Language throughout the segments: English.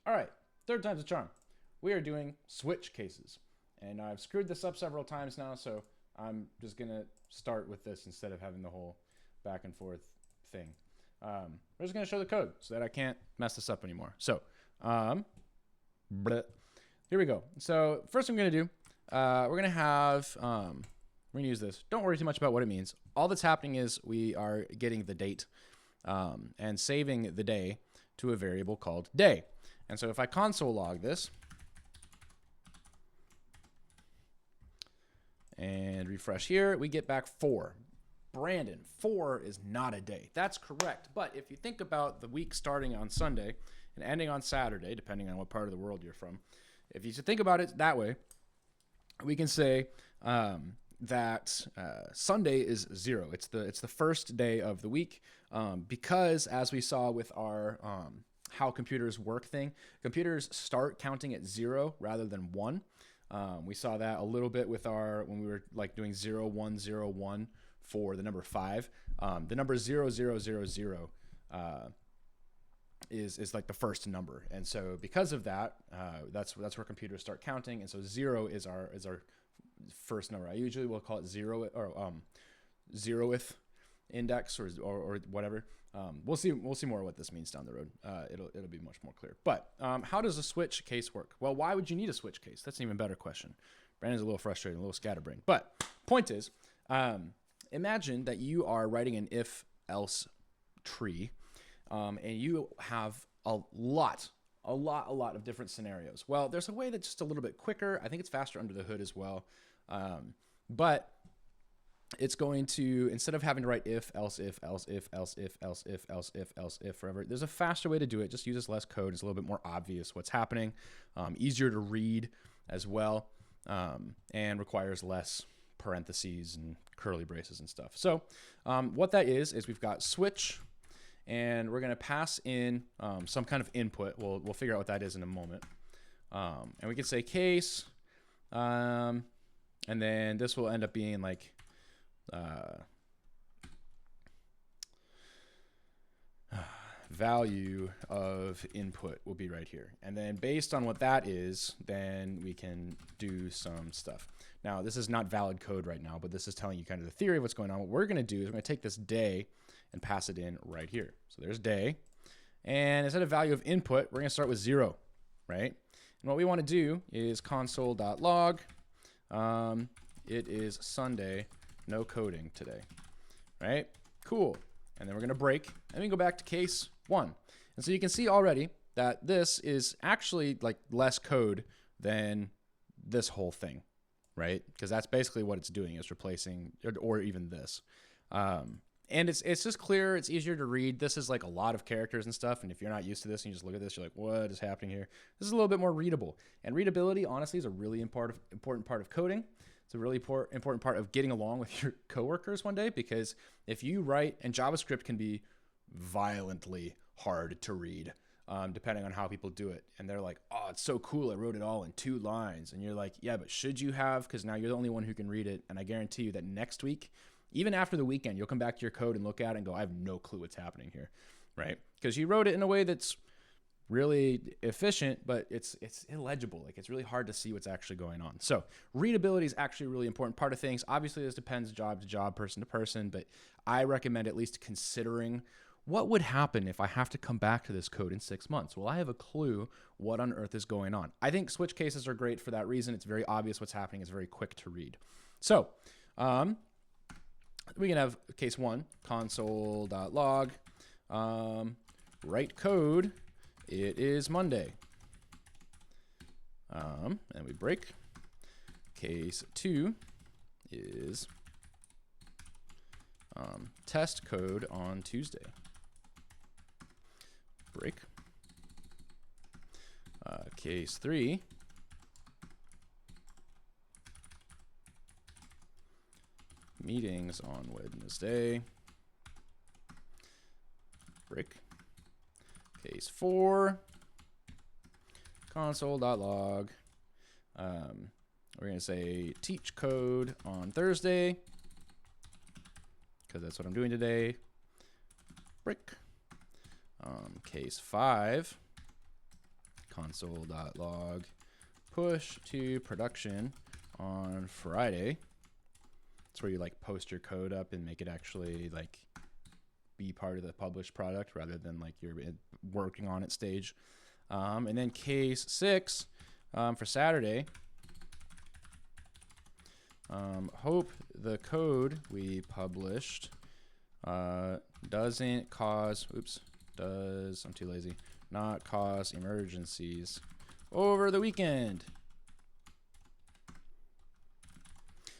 All right, third time's a charm. We are doing switch cases. And I've screwed this up several times now, so I'm just going to start with this instead of having the whole back and forth thing. We're just going to show the code so that I can't mess this up anymore. So, here we go. So, first thing I'm going to do, we're going to have, we're going to use this. Don't worry too much about what it means. All that's happening is we are getting the date and saving the day to a variable called day. And so if I console log this and refresh here, we get back 4. Brandon, 4 is not a day. That's correct. But if you think about the week starting on Sunday and ending on Saturday, depending on what part of the world you're from, if you think about it that way, we can say that Sunday is 0. It's the first day of the week because, as we saw with our how computers work thing, computers start counting at 0 rather than 1. We saw that a little bit with when we were like doing 0, 1, 0, 1 for the number 5. The number 0, 0, 0, 0 is like the first number, and so because of that, that's where computers start counting, and so 0 is our first number. I usually will call it 0 or 0th index or whatever. We'll see more what this means down the road. It'll be much more clear. But how does a switch case work? Well, why would you need a switch case? That's an even better question. Brandon's a little frustrated, a little scatterbrained. But point is, imagine that you are writing an if-else tree, and you have a lot of different scenarios. Well, there's a way that's just a little bit quicker. I think it's faster under the hood as well. But it's going to, instead of having to write if, else, if, else, if, else, if, else, if, else, if, else, if, forever, there's a faster way to do it. Just uses less code. It's a little bit more obvious what's happening, easier to read as well, and requires less parentheses and curly braces and stuff. So what that is we've got switch, and we're going to pass in some kind of input. We'll figure out what that is in a moment. And we can say case, and then this will end up being like value of input will be right here. And then based on what that is, then we can do some stuff. Now, this is not valid code right now, but this is telling you kind of the theory of what's going on. What we're going to do is we're going to take this day and pass it in right here. So there's day. And instead of value of input, we're going to start with 0, right? And what we want to do is console.log. It is Sunday, no coding today, right? Cool. And then we're going to break, and we go back to case 1. And so you can see already that this is actually like less code than this whole thing, right? Because that's basically what it's doing, is replacing, or even this. And it's just clear. It's easier to read. This is like a lot of characters and stuff. And if you're not used to this and you just look at this, you're like, what is happening here? This is a little bit more readable. And readability, honestly, is a really important part of coding. It's a really important part of getting along with your coworkers one day, because if you write, and JavaScript can be violently hard to read, depending on how people do it. And they're like, oh, it's so cool. I wrote it all in 2 lines. And you're like, yeah, but should you have? Because now you're the only one who can read it. And I guarantee you that next week, even after the weekend, you'll come back to your code and look at it and go, I have no clue what's happening here, right? Because you wrote it in a way that's really efficient, but it's illegible. Like, it's really hard to see what's actually going on. So readability is actually a really important part of things. Obviously, this depends job to job, person to person, but I recommend at least considering what would happen if I have to come back to this code in 6 months. Well, I have a clue what on earth is going on. I think switch cases are great for that reason. It's very obvious what's happening. It's very quick to read. So we can have case 1, console.log, write code. It is Monday. And we break. Case 2 is test code on Tuesday. Break. Case 3 meetings on Wednesday. Break. Case 4 console.log. We're going to say teach code on Thursday, because that's what I'm doing today. Break. Case 5 console.log push to production on Friday. It's where you like post your code up and make it actually like be part of the published product rather than like you're working on it stage. And then case 6 for Saturday. Hope the code we published doesn't cause, I'm too lazy, not cause emergencies over the weekend.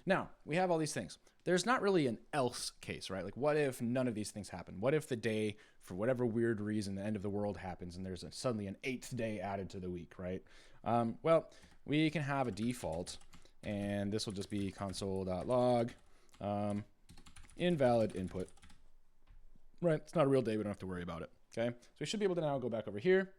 Now, we have all these things. There's not really an else case, right? Like, what if none of these things happen? What if the day, for whatever weird reason, the end of the world happens and there's suddenly an 8th day added to the week, right? Well, we can have a default, and this will just be console.log invalid input. Right, it's not a real day. We don't have to worry about it, okay? So we should be able to now go back over here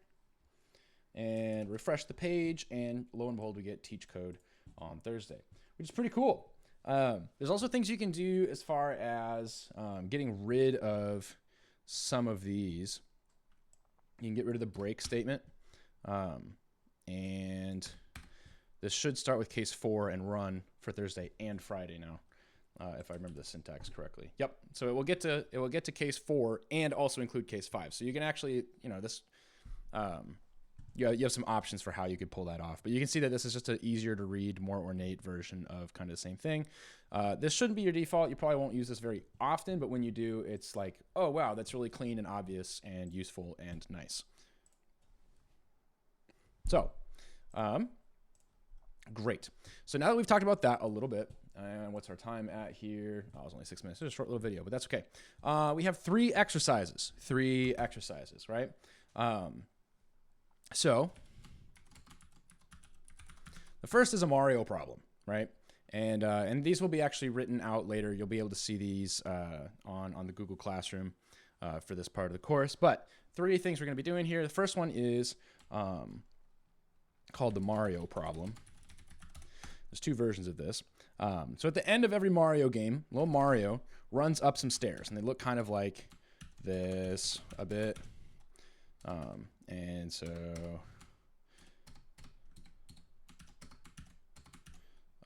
and refresh the page, and lo and behold, we get teach code on Thursday, which is pretty cool. There's also things you can do as far as getting rid of some of these. You can get rid of the break statement. And this should start with case 4 and run for Thursday and Friday now, if I remember the syntax correctly. Yep. So it will get to case 4 and also include case 5. So you can actually, this. You have some options for how you could pull that off, but you can see that this is just an easier to read, more ornate version of kind of the same thing. This shouldn't be your default. You probably won't use this very often, but when you do, it's like, oh, wow, that's really clean and obvious and useful and nice. So, great. So now that we've talked about that a little bit, and what's our time at here? Oh, it was only 6 minutes. It's a short little video, but that's okay. We have 3 exercises, right? So the first is a Mario problem, right? And these will be actually written out later. You'll be able to see these on the Google Classroom for this part of the course. But 3 things we're going to be doing here. The first one is called the Mario problem. There's 2 versions of this. So at the end of every Mario game, little Mario runs up some stairs, and they look kind of like this a bit. And so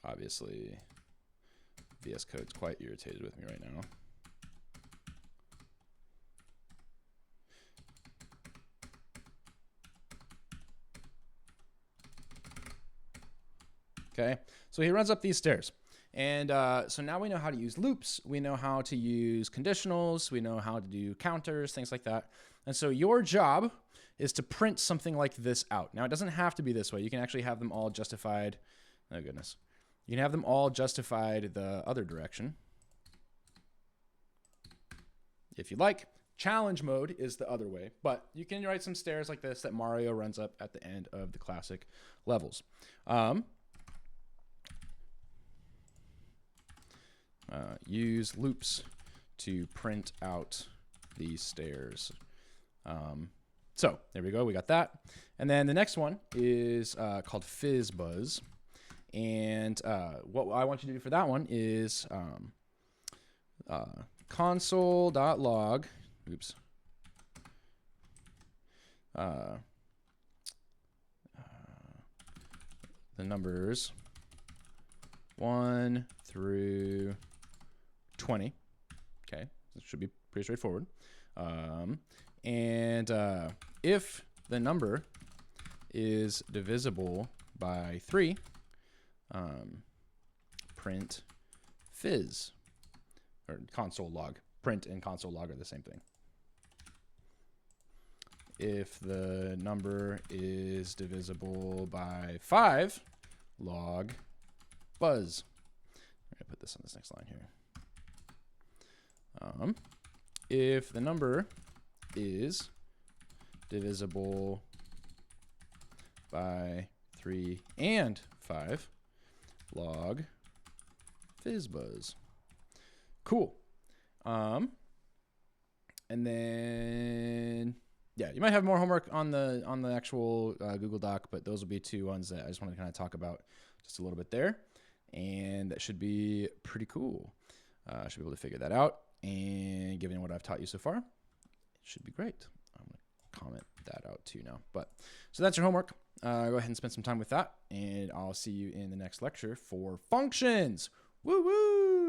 obviously VS Code's quite irritated with me right now. Okay, so he runs up these stairs. And so now we know how to use loops. We know how to use conditionals. We know how to do counters, things like that. And so your job is to print something like this out. Now, it doesn't have to be this way. You can actually have them all justified. Oh, goodness. You can have them all justified the other direction, if you like. Challenge mode is the other way. But you can write some stairs like this that Mario runs up at the end of the classic levels. Use loops to print out these stairs. So there we go. We got that. And then the next one is called FizzBuzz. And what I want you to do for that one is console.log. Oops. The numbers 1 through 20. Okay, this should be pretty straightforward. And if the number is divisible by 3, print fizz, or console log. Print and console log are the same thing. If the number is divisible by 5, log buzz. I'm gonna put this on this next line here. If the number is divisible by 3 and 5, log fizzbuzz. Cool. And then yeah, you might have more homework on the actual Google Doc, but those will be 2 ones that I just want to kind of talk about just a little bit there, and that should be pretty cool. I should be able to figure that out, and given what I've taught you so far, it should be great. I'm going to comment that out too now. But so that's your homework. Go ahead and spend some time with that, and I'll see you in the next lecture for functions. Woo woo!